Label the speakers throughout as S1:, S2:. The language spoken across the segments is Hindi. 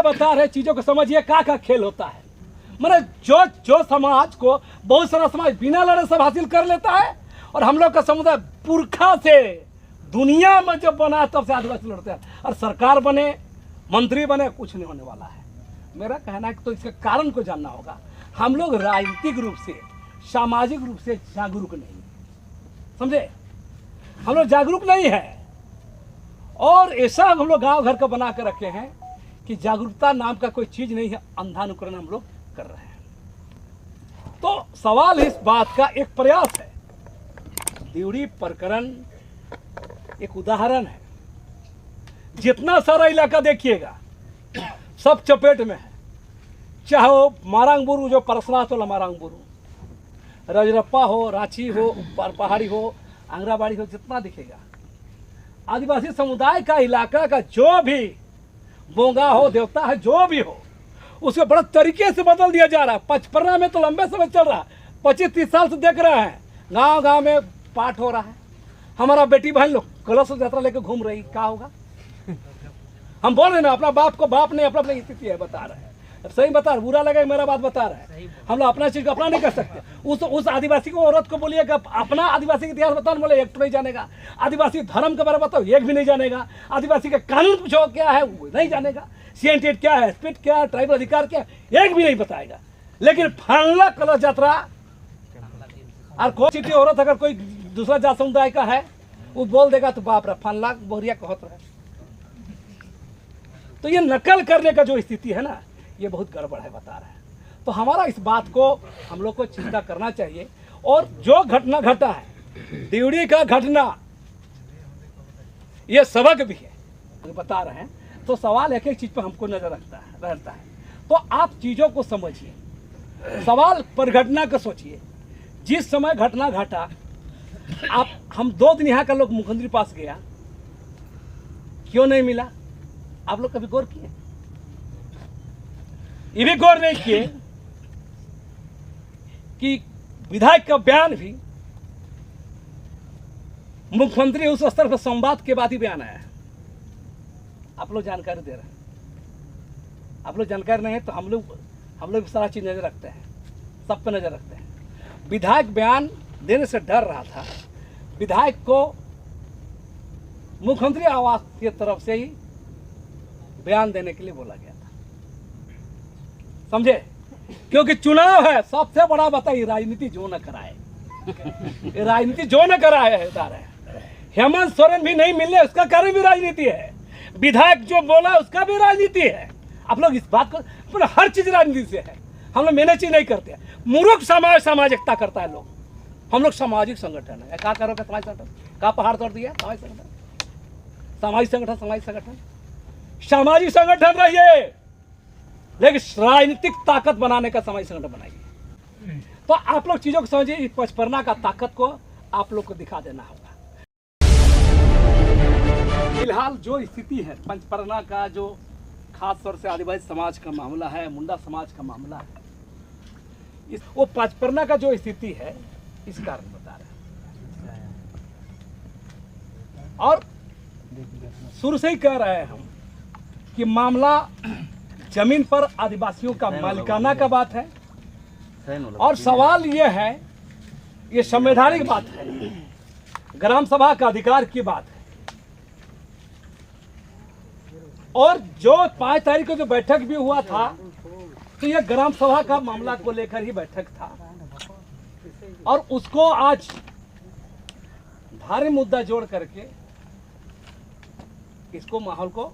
S1: बता रहे चीज़ों को समझिए का खेल होता है। मैंने जो समाज को बहुत सारा समाज बिना लड़े सब हासिल कर लेता है, और हम लोग का समुदाय पुरखा से दुनिया में जब बना तब से आदिवासी लड़ते हैं, और सरकार बने मंत्री बने कुछ नहीं होने वाला है। मेरा कहना है कि तो इसके कारण को जानना होगा। हम लोग राजनीतिक रूप से सामाजिक रूप से जागरूक नहीं, समझे, हम लोग जागरूक नहीं है। और ऐसा हम लोग गांव घर का बना कर रखे हैं कि जागरूकता नाम का कोई चीज नहीं है, अंधानुकरण हम लोग कर रहे हैं। तो सवाल इस बात का एक प्रयास है। दिवड़ी प्रकरण एक उदाहरण है। जितना सारा इलाका देखिएगा सब चपेट में है, चाहे वो मारांगबुरु जो परसनाथ वाला मारांगबुरु, रजरप्पा हो, रांची हो, पहाड़ी हो, आंगराबाड़ी हो, जितना दिखेगा आदिवासी समुदाय का इलाका का जो भी बोंगा हो, देवता है, जो भी हो, उसको बड़ा तरीके से बदल दिया जा रहा है। पचपरना में तो लंबे समय चल रहा है, 25-30 साल से देख रहे हैं, गांव गांव में पाठ हो रहा है। हमारा बेटी बहन लोग कलश यात्रा लेकर घूम रही, क्या होगा? हम बोल रहे ना, अपना बाप को बाप नहीं, अपना स्थिति है, बता रहे हैं। सही बता रहे, बुरा लगे मेरा बात बता रहे हैं। हम लोग अपना चीज को अपना नहीं कर सकते। उस आदिवासी को, औरत को बोलिए कि अपना आदिवासी का इतिहास बताओ, बोले एक तो नहीं जानेगा। आदिवासी धर्म के बारे में बताओ, एक भी नहीं जानेगा। आदिवासी का कानून पूछो क्या है, वो नहीं जानेगा। CNTT क्या है, स्पिट क्या है, ट्राइबल अधिकार क्या है, एक भी नहीं बताएगा। लेकिन फलना कलश यात्रा और कोई चिट्ठी औरत अगर कोई दूसरा जात समुदाय का है, वो बोल देगा तो बाप रे फलना बोरिया कहत रहे। तो ये नकल करने का जो स्थिति है ना, ये बहुत गड़बड़ है, बता रहे हैं। तो हमारा इस बात को हम लोग को चिंता करना चाहिए। और जो घटना घटा है, दिवड़ी का घटना, ये सबक भी है, बता रहे हैं। तो सवाल एक एक चीज पर हमको नजर रहता है। तो आप चीजों को समझिए, सवाल पर घटना का सोचिए। जिस समय घटना घटा, हम 2 दिन यहाँ का लोग मुख्यमंत्री पास गया, क्यों नहीं मिला? आप लोग कभी गौर किए? ये भी गौर नहीं किए कि विधायक का बयान भी मुख्यमंत्री उस स्तर पर संवाद के बाद ही बयान आया है। आप लोग जानकारी दे रहे हैं, आप लोग जानकारी नहीं है तो हम लोग सारा चीज नजर रखते हैं, सब पे नजर रखते हैं। विधायक बयान देने से डर रहा था। विधायक को मुख्यमंत्री आवास की तरफ से ही बयान देने के लिए बोला गया था, समझे? क्योंकि चुनाव है, सबसे बड़ा बताइए, राजनीति जो न कराए राजनीति जो न कराए है, बता रहे हैं। हेमंत सोरेन भी नहीं मिलने, उसका कारण भी राजनीति है। विधायक जो बोला उसका भी राजनीति है। आप लोग इस बात को, हर चीज राजनीति से है। हम लोग मैंने चीज नहीं करते। मूर्ख समाज सामाजिकता करता है लोग। हम लोग सामाजिक संगठन है। क्या करोगे सामाजिक संगठन? कहाँ पहाड़ तोड़ दिया? सामाजिक संगठन, सामाजिक संगठन, सामाजिक संगठन, सामाजिक संगठन रहिए, लेकिन राजनीतिक ताकत बनाने का सामाजिक संगठन बनाइए। तो आप लोग चीजों को समझिए। इस पचपरना का ताकत को आप लोग को दिखा देना होगा। फिलहाल जो स्थिति है पंचपरना का, जो खास तौर से आदिवासी समाज का मामला है, मुंडा समाज का मामला है, वो पंचपरना का जो स्थिति है इस कारण बता रहे हैं। और शुरू से ही कह रहे हैं हम कि मामला जमीन पर आदिवासियों का मालिकाना का बात है। और सवाल ये है, ये संवैधानिक बात है, ग्राम सभा का अधिकार की बात है। और जो 5 तारीख को जो बैठक भी हुआ था, तो यह ग्राम सभा का मामला को लेकर ही बैठक था। और उसको आज भारी मुद्दा जोड़ करके इसको माहौल को,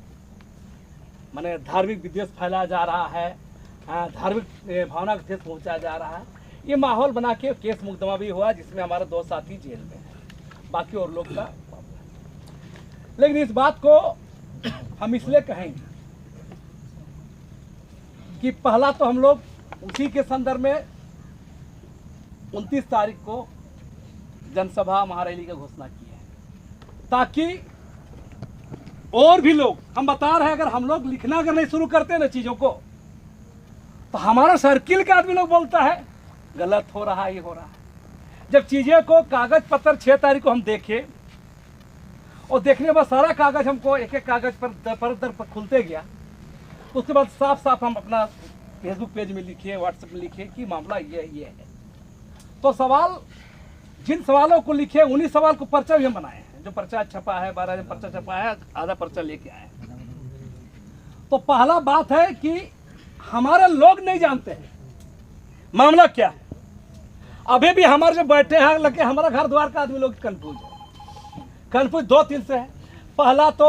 S1: माने धार्मिक विद्वेष फैलाया जा रहा है, धार्मिक भावना को ठेस पहुंचाया जा रहा है। ये माहौल बना के केस मुकदमा भी हुआ, जिसमें हमारे 2 साथी जेल में हैं, बाकी और लोग का। लेकिन इस बात को हम इसलिए कहेंगे कि पहला तो हम लोग उसी के संदर्भ में 29 तारीख को जनसभा महारैली की घोषणा की है, ताकि और भी लोग, हम बता रहे हैं, अगर हम लोग लिखना अगर नहीं शुरू करते ना चीजों को, तो हमारा सर्किल का आदमी लोग बोलता है गलत हो रहा है, ये हो रहा है। जब चीजें को कागज पत्र 6 तारीख को हम देखे, और देखने के बाद सारा कागज हमको एक एक कागज पर दर पर खुलते गया, तो उसके बाद साफ साफ हम अपना फेसबुक पेज में लिखे, व्हाट्सएप में लिखे कि मामला ये है। तो सवाल, जिन सवालों को लिखे उन्हीं सवाल को पर्चा भी हम बनाए हैं। जो पर्चा छपा है, 12 पर्चा छपा है, आधा पर्चा लेके आए हैं। तो पहला बात है कि हमारे लोग नहीं जानते हैं मामला क्या है। अभी भी हमारे जो बैठे हैं लगे हमारा घर द्वार का आदमी लोग कंफ्यूज है। कंफ्यूज 2-3 से है। पहला तो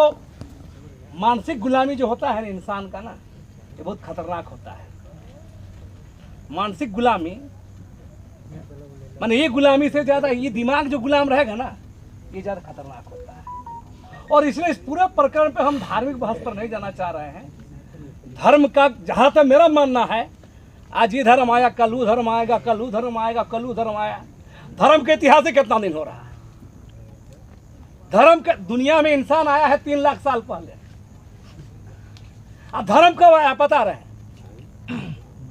S1: मानसिक गुलामी जो होता है इंसान का ना, ये बहुत खतरनाक होता है। मानसिक गुलामी माने ये गुलामी से ज़्यादा ये दिमाग जो गुलाम रहेगा ना, ये ज़्यादा खतरनाक होता है। और इसलिए इस पूरे प्रकरण पे हम धार्मिक बहस पर नहीं जाना चाह रहे हैं। धर्म का जहाँ तक मेरा मानना है, आज ये धर्म आया, कल वो धर्म आएगा, कल वो धर्म आएगा, कल वो धर्म आया। धर्म के इतिहास से कितना दिन हो रहा है? धर्म का दुनिया में इंसान आया है 3 लाख साल पहले। अब धर्म कब आया पता रहे?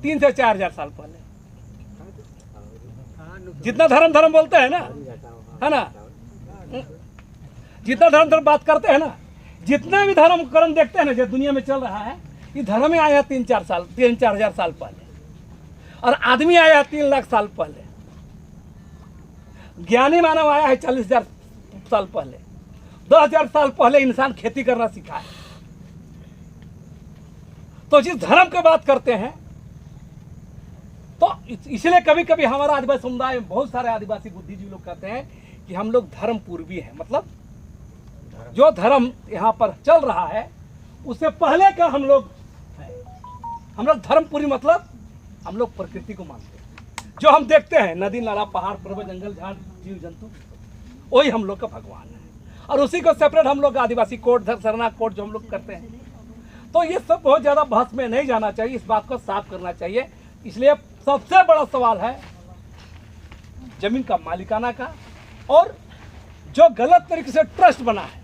S1: 3 से 4 हजार साल पहले। जितना धर्म धर्म बोलते हैं ना, है ना, जितना धर्म धर्म बात करते हैं ना, जितने भी धर्म कर्म देखते हैं ना जो दुनिया में चल रहा है, ये धर्म में आया 3-4 हजार साल पहले। और आदमी आया 3 लाख साल पहले। ज्ञानी मानव आया है 40,000 साल पहले। 10,000 साल पहले इंसान खेती करना सीखा है। तो जिस धर्म की बात करते हैं, तो इसलिए कभी कभी हमारा आदिवासी समुदाय में बहुत सारे आदिवासी बुद्धिजीवी लोग कहते हैं कि हम लोग धर्म पूर्वी हैं। मतलब जो धर्म यहाँ पर चल रहा है उससे पहले का हम लोग धर्म पूर्वी, मतलब हम लोग प्रकृति को मानते हैं। जो हम देखते हैं नदी नाला पहाड़ पर्वत जंगल झाड़ जीव जंतु, वही हम लोग का भगवान है। और उसी को सेपरेट हम लोग आदिवासी कोड सरना कोड जो हम लोग करते हैं। तो ये सब बहुत ज़्यादा बहस में नहीं जाना चाहिए, इस बात को साफ करना चाहिए। इसलिए सबसे बड़ा सवाल है जमीन का मालिकाना का, और जो गलत तरीके से ट्रस्ट बना है,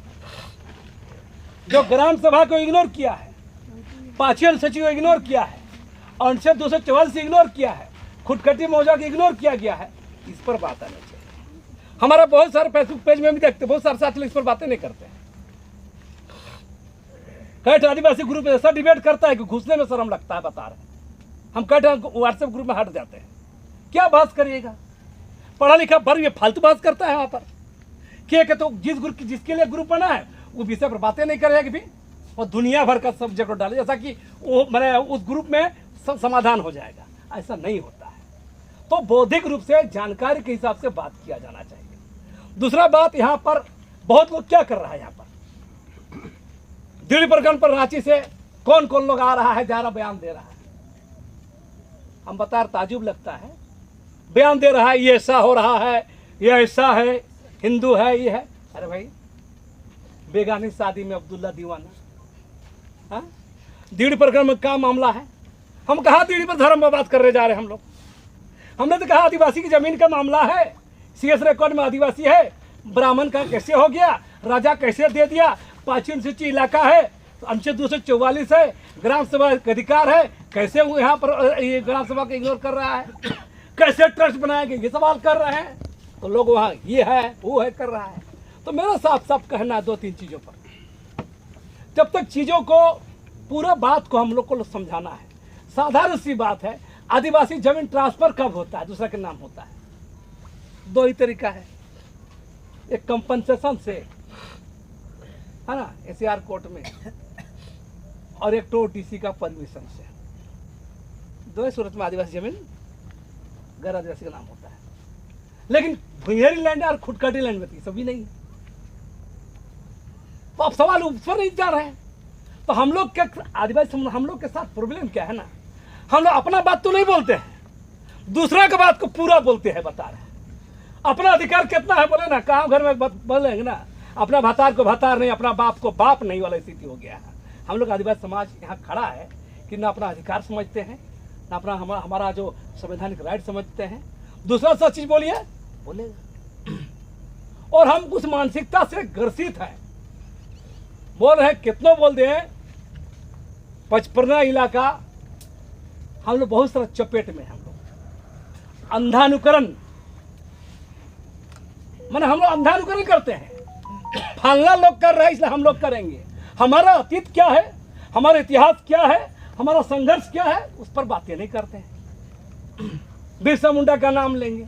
S1: जो ग्राम सभा को इग्नोर किया है, 5 सचिव को इग्नोर किया है, अनुच्छेद 244 से इग्नोर किया है, खुदकटी मौजा को इग्नोर किया गया है, इस पर बात आनी चाहिए। हमारा बहुत सारे फेसबुक पेज में भी देखते, बहुत सारे साथी इस पर बातें नहीं करते हैं। कई आदिवासी ग्रुप ऐसा डिबेट करता है कि घुसने में शर्म लगता है, बता रहे हैं। हम कई व्हाट्सएप ग्रुप में हट जाते हैं। क्या बात करिएगा? पढ़ा लिखा वर्ग ये फालतू बात करता है वहाँ पर। क्या तो जिसके लिए ग्रुप बना है वो विषय पर बातें नहीं करेगा भी, और दुनिया भर का सब्जेक्ट डाले जैसा कि वो मैंने उस ग्रुप में समाधान हो जाएगा। ऐसा नहीं होता है। तो बौद्धिक रूप से जानकारी के हिसाब से बात किया जाना चाहिए। दूसरा बात, यहाँ पर बहुत लोग क्या कर रहा है, यहाँ पर दिल्ली प्रकरण पर रांची से कौन कौन लोग आ रहा है, जा रहा बयान दे रहा है। हम बता रहे, ताजुब लगता है। बयान दे रहा है ये ऐसा हो रहा है, ये ऐसा है, हिंदू है, ये है। अरे भाई, बेगानी शादी में अब्दुल्ला दीवाना, हाँ? दीड़ी प्रकरण में क्या मामला है? हम कहाँ दीड़ी पर धर्म में बात करने जा रहे हैं हम लोग? हमने तो कहा आदिवासी की जमीन का मामला है, CS रिकॉर्ड में आदिवासी है, ब्राह्मण का कैसे हो गया, राजा कैसे दे दिया, 5 सूची इलाका है, अनुच्छेद 244 है, ग्राम सभा का अधिकार है, कैसे वो यहाँ पर ये ग्राम सभा को इग्नोर कर रहा है, कैसे ट्रस्ट बनाएंगे, ये सवाल कर रहे हैं। तो लोग वहाँ ये है वो है कर रहा है। तो मेरा साफ साफ कहना है 2-3 चीज़ों पर, जब तक चीज़ों को पूरा बात को हम लोग को समझाना है। साधारण सी बात है, आदिवासी जमीन ट्रांसफर कब होता है? दूसरा के नाम होता है। 2 ही तरीका है, एक कंपनसेशन से, है ना, SAR कोर्ट में, और एक तो OTC का परमिशन से। 2 ही सूरत में आदिवासी जमीन गैर आदिवासी का नाम होता है। लेकिन भुइयारी लैंड और खुदकटी लैंड में सभी नहीं है। तो अब सवाल उस पर नहीं जा रहे हैं। तो हम लोग के आदिवासी हम लोग के साथ प्रॉब्लम क्या है ना, हम लोग अपना बात तो नहीं बोलते हैं, दूसरा के बात को पूरा बोलते हैं। बता रहे हैं अपना अधिकार कितना है, बोले ना, काम घर में बोलेंगे ना, अपना भतार को भतार नहीं, अपना बाप को बाप नहीं वाला स्थिति हो गया है। हम लोग आदिवासी समाज यहाँ खड़ा है कि ना अपना अधिकार समझते हैं, ना अपना हमारा जो संवैधानिक राइट समझते हैं। दूसरा सच चीज बोलिए, बोलेगा। और हम उस मानसिकता से ग्रसित हैं। बोल रहे हैं, कितनों बोल दे, पचपरना इलाका हम लोग बहुत सारा चपेट में, हम लोग अंधानुकरण, माने हम लोग अंधानुकरण करते हैं। फलना लोग कर रहे हैं इसलिए हम लोग करेंगे। हमारा अतीत क्या है, हमारा इतिहास क्या है, हमारा संघर्ष क्या है उस पर बातें नहीं करते हैं। बिरसा मुंडा का नाम लेंगे,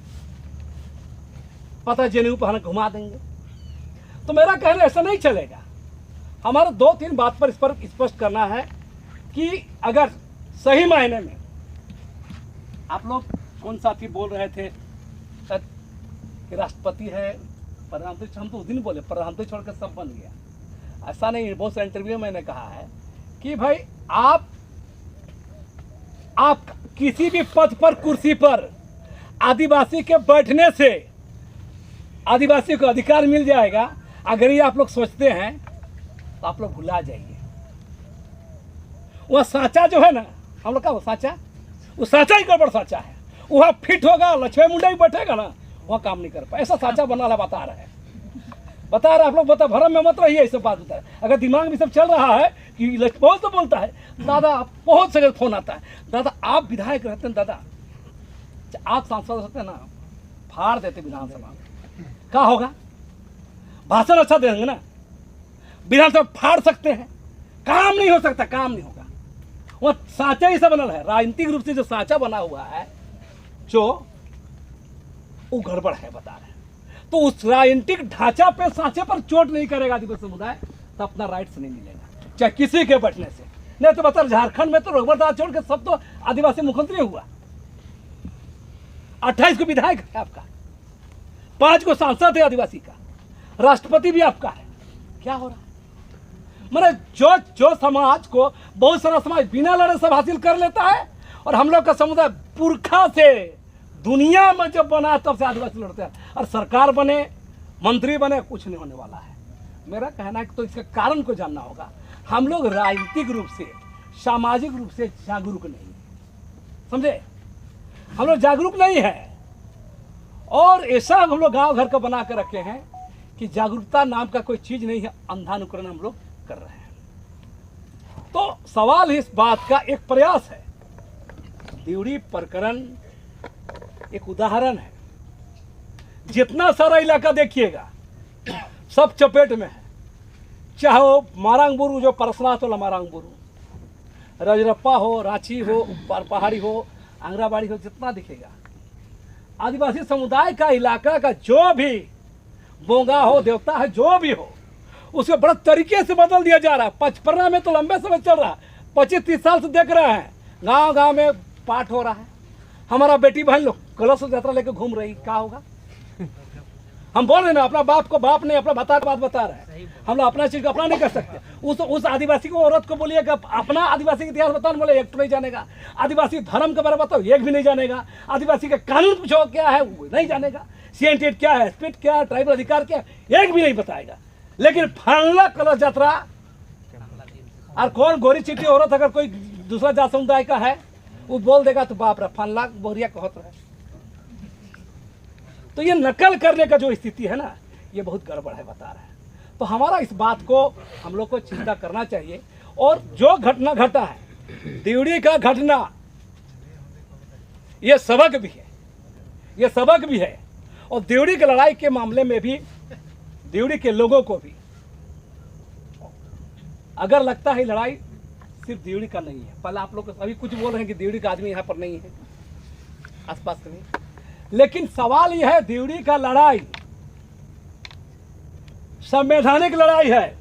S1: पता जनेऊ पहन घुमा देंगे। तो मेरा कहना ऐसा नहीं चलेगा। हमारा 2-3 बात पर इस पर स्पष्ट करना है कि अगर सही मायने में आप लोग कौन साथी बोल रहे थे कि राष्ट्रपति है, प्रधानमंत्री, हम तो उस दिन बोले प्रधानमंत्री छोड़कर सब बन गया। ऐसा नहीं, बहुत सारे इंटरव्यू में मैंने कहा है कि भाई आप किसी भी पद पर, कुर्सी पर आदिवासी के बैठने से आदिवासी को अधिकार मिल जाएगा, अगर ये आप लोग सोचते हैं तो आप लोग भुला जाइए। वह साचा जो है ना, हम लोग का वो साचा ही गड़बड़ साचा है। वहाँ फिट होगा, लक्ष्मी मुंडा ही बैठेगा ना, वहाँ काम नहीं कर पाए। ऐसा साचा बना रहा, बता रहा है आप लोग, बता भरम में मत रहिए। ऐसे बात बता रहे, अगर दिमाग में सब चल रहा है कि बहुत तो बोलता है दादा, बहुत से फोन आता है, दादा आप विधायक रहते हैं, दादा आप सांसद रहते हैं ना, फाड़ देते विधानसभा में, क्या होगा? भाषण अच्छा देंगे ना, विधानसभा फाड़ सकते हैं, काम नहीं हो सकता, काम नहीं होगा। वह साचा ही सा बनल है, राजनीतिक रूप से जो साचा बना हुआ है, जो वो गड़बड़ है, बता रहे हैं। तो उस राजनीतिक ढांचा पे, सांचे पर चोट नहीं करेगा आदिवासी समुदाय, तो अपना राइट्स नहीं मिलेगा, चाहे किसी के बैठने से। नहीं तो बता, झारखंड में तो रघुवर दास छोड़ के सब तो आदिवासी मुख्यमंत्री हुआ, 28 को विधायक है आपका, 5 को सांसद है आदिवासी का, राष्ट्रपति भी आपका है। क्या हो रहा है? मैंने जो समाज को बहुत सारा समाज बिना लड़े सब हासिल कर लेता है, और हम लोग का समुदाय पुरखा से दुनिया में जब बना तब से आदिवासी लड़ते हैं, और सरकार बने, मंत्री बने, कुछ नहीं होने वाला है। मेरा कहना है कि तो इसका कारण को जानना होगा। हम लोग राजनीतिक रूप से, सामाजिक रूप से जागरूक नहीं है, समझे? हम लोग जागरूक नहीं है, और ऐसा हम लोग गांव घर का बना कर रखे हैं कि जागरूकता नाम का कोई चीज नहीं है, अंधानुकरण हम लोग कर रहे हैं। तो सवाल इस बात का एक प्रयास है। दिवड़ी प्रकरण एक उदाहरण है। जितना सारा इलाका देखिएगा सब चपेट में है, चाहे वो मारांगबुरु, जो परसनाथ वाला मारांगबुरु, रजरप्पा हो, रांची हो, पहाड़ी हो, आंगराबाड़ी हो, जितना दिखेगा आदिवासी समुदाय का इलाका का जो भी बोंगा हो, देवता है, जो भी हो, उसे बड़ा तरीके से बदल दिया जा रहा है। पचपरना में तो लंबे समय चल रहा है, 25-30 साल से देख रहे हैं, गांव गांव में पाठ हो रहा है। हमारा बेटी बहन लोग कलश यात्रा लेकर घूम रही, क्या होगा? हम बोल रहे ना, अपना बाप को बाप नहीं, अपना बात बता रहे हैं। हम लोग अपना चीज को अपना नहीं कर सकते। उस आदिवासी को, औरत को बोलिए कि अपना आदिवासी का इतिहास बताओ, बोले एक तो नहीं जानेगा। आदिवासी धर्म के बारे में बताओ, एक भी नहीं जानेगा। आदिवासी का कानून पूछो क्या है, वो नहीं जानेगा। सीएनटी क्या है, स्पिट क्या है, ट्राइबल अधिकार क्या है, एक भी नहीं बताएगा। लेकिन फलना कलश यात्रा, और कौन गोरी चिट्ठी औरत अगर कोई दूसरा जात समुदाय का है वो बोल देगा तो बाप रे फलना बोरिया कहत रहे। तो ये नकल करने का जो स्थिति है ना, ये बहुत गड़बड़ है, बता रहे हैं। तो हमारा इस बात को हम लोग को चिंता करना चाहिए। और जो घटना घटा है, दिवड़ी का घटना, ये सबक भी है, ये सबक भी है। और दिवड़ी की लड़ाई के मामले में भी दिवड़ी के लोगों को भी अगर लगता है लड़ाई सिर्फ दिवड़ी का नहीं है, पहले आप लोग अभी कुछ बोल रहे हैं कि दिवड़ी का आदमी यहाँ पर नहीं है, आसपास का नहीं, लेकिन सवाल यह है, दिवड़ी का लड़ाई संवैधानिक लड़ाई है,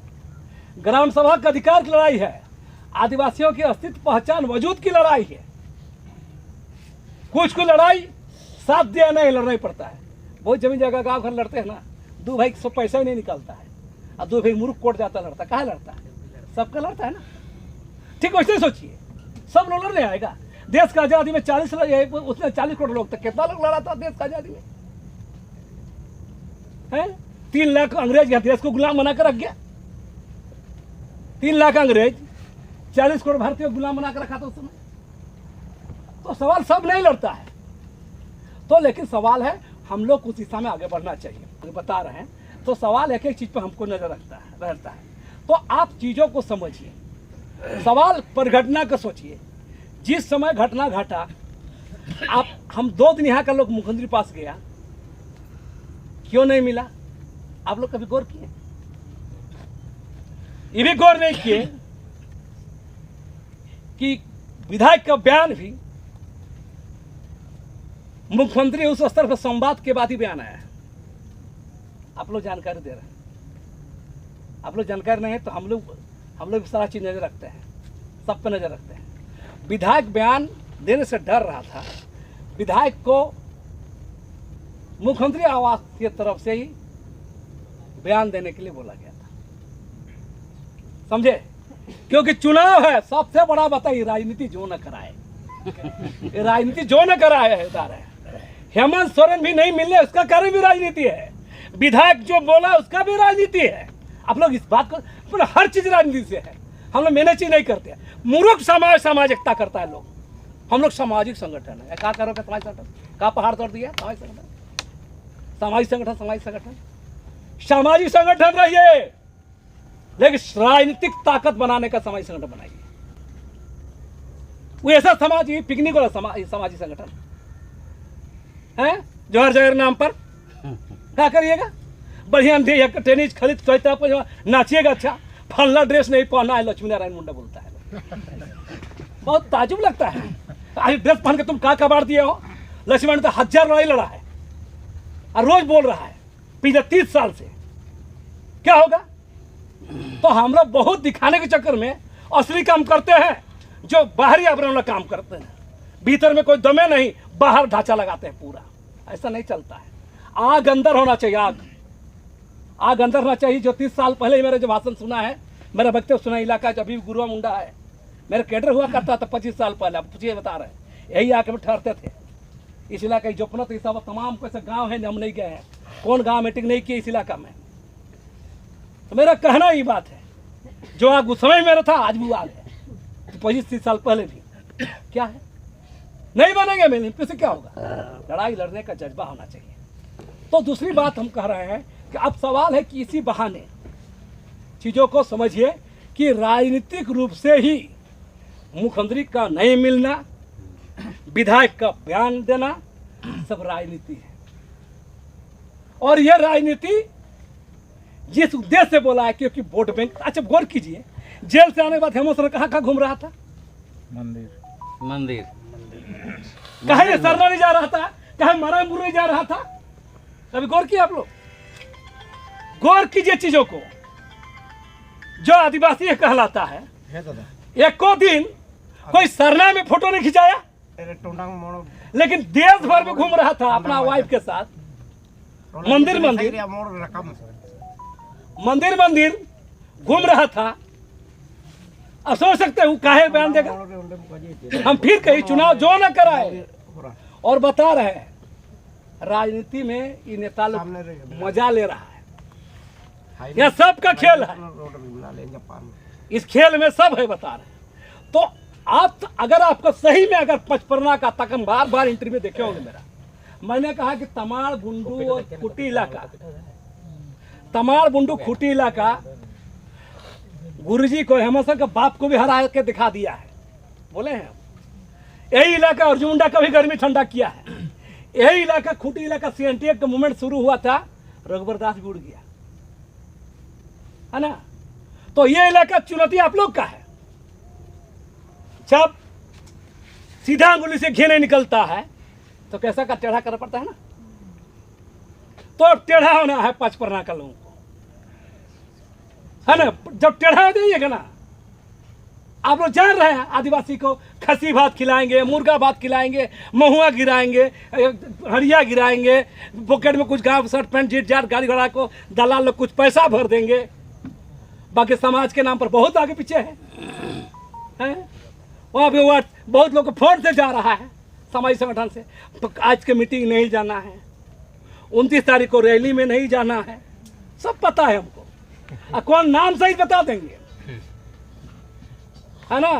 S1: ग्राम सभा का अधिकार की लड़ाई है, आदिवासियों की अस्तित्व, पहचान, वजूद की लड़ाई है। कुछ को लड़ाई साथ दिया नहीं, लड़ना ही पड़ता है। बहुत जमीन जगह गाँव घर लड़ते हैं ना, 2 भाई सब पैसा ही नहीं निकलता है, और 2 भाई मुर्ख कोट जाता लड़ता, कहाँ लड़ता है? सबका लड़ता है ना। ठीक वैसे सोचिए, सब लोग लड़ने आएगा। देश का आजादी में 40 उसने 40 करोड़ लोग तक, कितना लोग लड़ा था देश का आजादी में? है 3 लाख अंग्रेज यहाँ देश को गुलाम बनाकर रख गया। 3 लाख अंग्रेज 40 करोड़ भारतीय गुलाम बनाकर रखा था उस समय। तो सवाल सब नहीं लड़ता है, तो लेकिन सवाल है हम लोग उस दिशा में आगे बढ़ना चाहिए, बता रहे हैं। तो सवाल एक एक चीज पर हमको नजर रहता है। तो आप चीजों को समझिए, सवाल पर घटना का सोचिए। जिस समय घटना घटा, आप हम 2 दिन यहाँ का लोग मुख्यमंत्री पास गया, क्यों नहीं मिला? आप लोग कभी गौर किए? ये भी गौर नहीं किए कि विधायक का बयान भी मुख्यमंत्री उस स्तर पर संवाद के बाद ही बयान आया है। आप लोग जानकारी दे रहे हैं, आप लोग जानकारी नहीं है तो हम लोग सारा चीज नजर रखते हैं, सब पे नजर रखते हैं। विधायक बयान देने से डर रहा था, विधायक को मुख्यमंत्री आवास की तरफ से ही बयान देने के लिए बोला गया था, समझे? क्योंकि चुनाव है, सबसे बड़ा बताइए, राजनीति जो न कराए, राजनीति जो न कराए है। हेमंत सोरेन भी नहीं मिलने, उसका कारण भी राजनीति है। विधायक जो बोला उसका भी राजनीति है। आप लोग इस बात को, हर चीज राजनीति से है। हम लोग मैनेज ही नहीं करते। मूर्ख समाज सामाजिकता करता है लोग। हम लोग सामाजिक संगठन है। क्या करोगे समाज संगठन? कहा पहाड़ तोड़ दिया? सामाजिक संगठन, सामाजिक संगठन, सामाजिक संगठन, सामाजिक संगठन रहिए, लेकिन राजनीतिक ताकत बनाने का सामाजिक संगठन बनाइए। वो ऐसा समाज, ये पिकनिक वाला सामाजिक संगठन है जो हर जगह नाम पर क्या करिएगा? बढ़िया टेनिस खरीद नाचिएगा, अच्छा फलना ड्रेस नहीं पहना है, लक्ष्मी नारायण मुंडा बोलता है। बहुत ताजुब लगता है। आज ड्रेस पहन के तुम क्या कबाड़ दिए हो? लक्ष्मी ने तो 1000 लड़ाई लड़ा है और रोज बोल रहा है पिछले 30 साल से। क्या होगा? तो हम लोग बहुत दिखाने के चक्कर में असली काम करते हैं, जो बाहरी आवरण वाला काम करते हैं। भीतर में कोई दमे नहीं, बाहर ढांचा लगाते हैं पूरा। ऐसा नहीं चलता है। आग अंदर होना चाहिए, आग अंदर होना चाहिए। जो 30 साल पहले मेरा जो भाषण सुना है, मेरा वक्तव्य सुना इलाका जब भी गुरुआ मुंडा है, मेरा कैडर हुआ करता था 25 साल पहले। अब पूछिए, बता रहे हैं, यही आके में ठहरते थे। इस इलाके जो अपना तो सब तमाम कैसे गांव है, हम नहीं गए हैं। कौन गांव मीटिंग नहीं की इस इलाका में? तो मेरा कहना ही बात है, जो आग उस समय मेरा था आज भी आग है, 25-30 साल पहले भी। क्या है? नहीं बनेंगे मेरे से क्या होगा? लड़ाई लड़ने का जज्बा होना चाहिए। तो दूसरी बात हम कह रहे हैं कि अब सवाल है कि इसी बहाने चीजों को समझिए कि राजनीतिक रूप से ही मुख्यमंत्री का नहीं मिलना, विधायक का बयान देना, सब राजनीति है। और यह राजनीति जिस उद्देश्य से बोला है, क्योंकि वोट बैंक। अच्छा गौर कीजिए, जेल से आने के बाद हेमंत सोरेन कहाँ घूम रहा था? मंदिर कहे सरना नहीं जा रहा था, कहे मरामपुर नहीं जा रहा था। कभी गौर किया आप लोग? गौर कीजिए चीजों को। जो आदिवासी कहलाता है, एक को दिन कोई सरना में फोटो नहीं खिंचाया, लेकिन देश भर में घूम रहा था अपना वाइफ के साथ। मंदिर घूम रहा था। अब सोच सकते हैं काहे बयान देगा? हम फिर कहीं चुनाव जो न कराए। और बता रहे हैं राजनीति में ये नेता लोग मजा ले रहा है। यह सबका खेल है, इस खेल में सब है, बता रहे। तो आप अगर आपको सही में अगर पचपरना का तक हम बार बार इंटरव्यू देखे होंगे मेरा, मैंने कहा कि तमाड़ बुंडू और खुटी इलाका, तमाड़ बुंडू खुटी इलाका गुरुजी को, हेमंत सोरेन के बाप को भी हरा के दिखा दिया है। बोले हैं यही इलाका अर्जुन मुंडा का भी गर्मी ठंडा किया है। यही इलाका खुटी इलाका सीएनटीए का मूवमेंट शुरू हुआ था, रघुवर दास भी उड़ गया है ना। तो ये इलाका चुनौती आप लोग का है। जब सीधा अंगुली से घी नहीं निकलता है तो कैसा का टेढ़ा करना पड़ता है ना। तो टेढ़ा होना है पचपरना का लोगों को, है ना। जब टेढ़ा हो जाइएगा ना, आप लोग जान रहे हैं आदिवासी को खसी भात खिलाएंगे, मुर्गा भात खिलाएंगे, महुआ गिराएंगे, हरिया गिराएंगे, पॉकेट में कुछ गाँव शर्ट पैंट जीट जाट गाड़ी घोड़ा को दलाल लोग कुछ पैसा भर देंगे। बाकी समाज के नाम पर बहुत आगे पीछे है। वहाँ भी बहुत लोग को फोन से जा रहा है सामाजिक संगठन से, तो आज के मीटिंग नहीं जाना है, 29 तारीख को रैली में नहीं जाना है, सब पता है हमको। कौन नाम सही बता देंगे, है ना।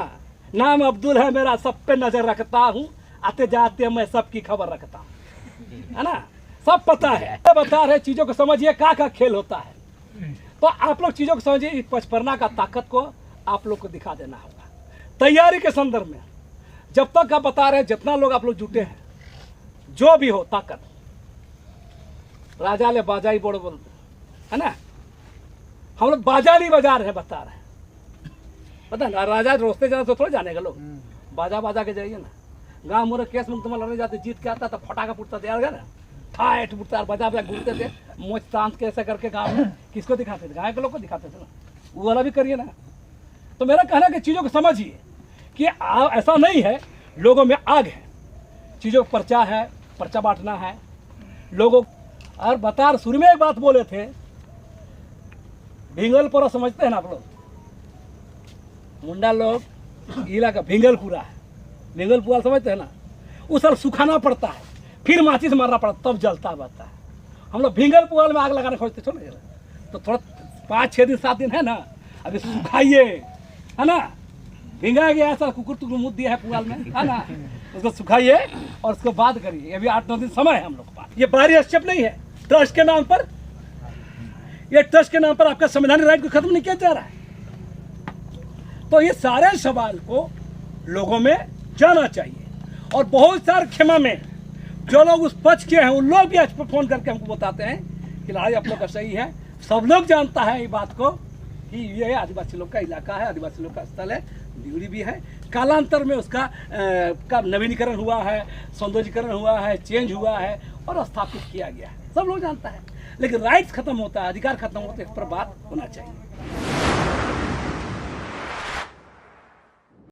S1: नाम अब्दुल है मेरा, सब पे नजर रखता हूँ, आते जाते मैं सबकी खबर रखता हूँ, है ना। सब पता है। बता रहे चीजों को समझिए, का खेल होता है। तो आप लोग चीजों को समझिए, पचपरना का ताकत को आप लोग को दिखा देना होगा। तैयारी के संदर्भ में जब तक आप बता रहे, जितना लोग आप लोग जुटे हैं, जो भी हो ताकत, राजा ले बाजा ही बोल बोलते है ना। हम लोग बाजा नहीं बजा रहे, बता रहे हैं, पता ना। राजा रोस्ते जाना तो थोड़ा जाने का लोग, बाजा बाजा के जाइए ना, गाँव मोरे केस मुकदमा लड़ने जाते, जीत के आता तो फटाका फुटता तैयार गया ना, ठाट फुटता बजा बजा घूमते थे, मोच तांत के ऐसा करके गाँव में किसको दिखाते थे? गाँव के लोग को दिखाते थे ना, वो वाला भी करिए ना। तो मेरा कहना है कि चीज़ों को समझिए कि ऐसा नहीं है, लोगों में आग है, चीज़ों का पर्चा है, पर्चा बांटना है लोगों। और बता शुरू में एक बात बोले थे, भिंगलपुरा समझते हैं ना आप लोग? मुंडा लोग इलाका भिंगलपुरा है, भिंगलपुरा समझते हैं ना? उस साल सुखाना पड़ता है, फिर माचिस मारना पड़ता, तब जलता बता है। हम लोग भिंगलपुरा में आग लगाने खोजते, छोड़ तो थोड़ा 5-6 दिन 7 दिन है ना, अभी सुखाइए, है ना? भिंगा गया ऐसा कुकुर तुकुर मुँह दिया है पुआल में, है ना? उसको सुखाइए और उसको बाद करिए। अभी 8-9 दिन समय है हम लोग के पास। ये बाहरी स्टेप नहीं है, ट्रस्ट के नाम पर, ये ट्रस्ट के नाम पर आपका संवैधानिक राइट को खत्म नहीं किया जा रहा है। तो ये सारे सवाल को लोगों में जाना चाहिए। और बहुत सारे क्षमा में जो लोग उस पक्ष के हैं, उन लोग भी आज पर फोन करके हमको बताते हैं कि लड़ाई आप लोग का सही है। सब लोग जानता है ये बात को कि ये आदिवासी लोग का इलाका है, आदिवासी लोग का स्थल है, ड्यूटी भी है। कालांतर में उसका का नवीनीकरण हुआ है, सौंदर्यीकरण हुआ है, चेंज हुआ है और स्थापित किया गया है, सब लोग जानता है। लेकिन राइट्स खत्म होता है, अधिकार खत्म होता है, इस पर बात होना चाहिए।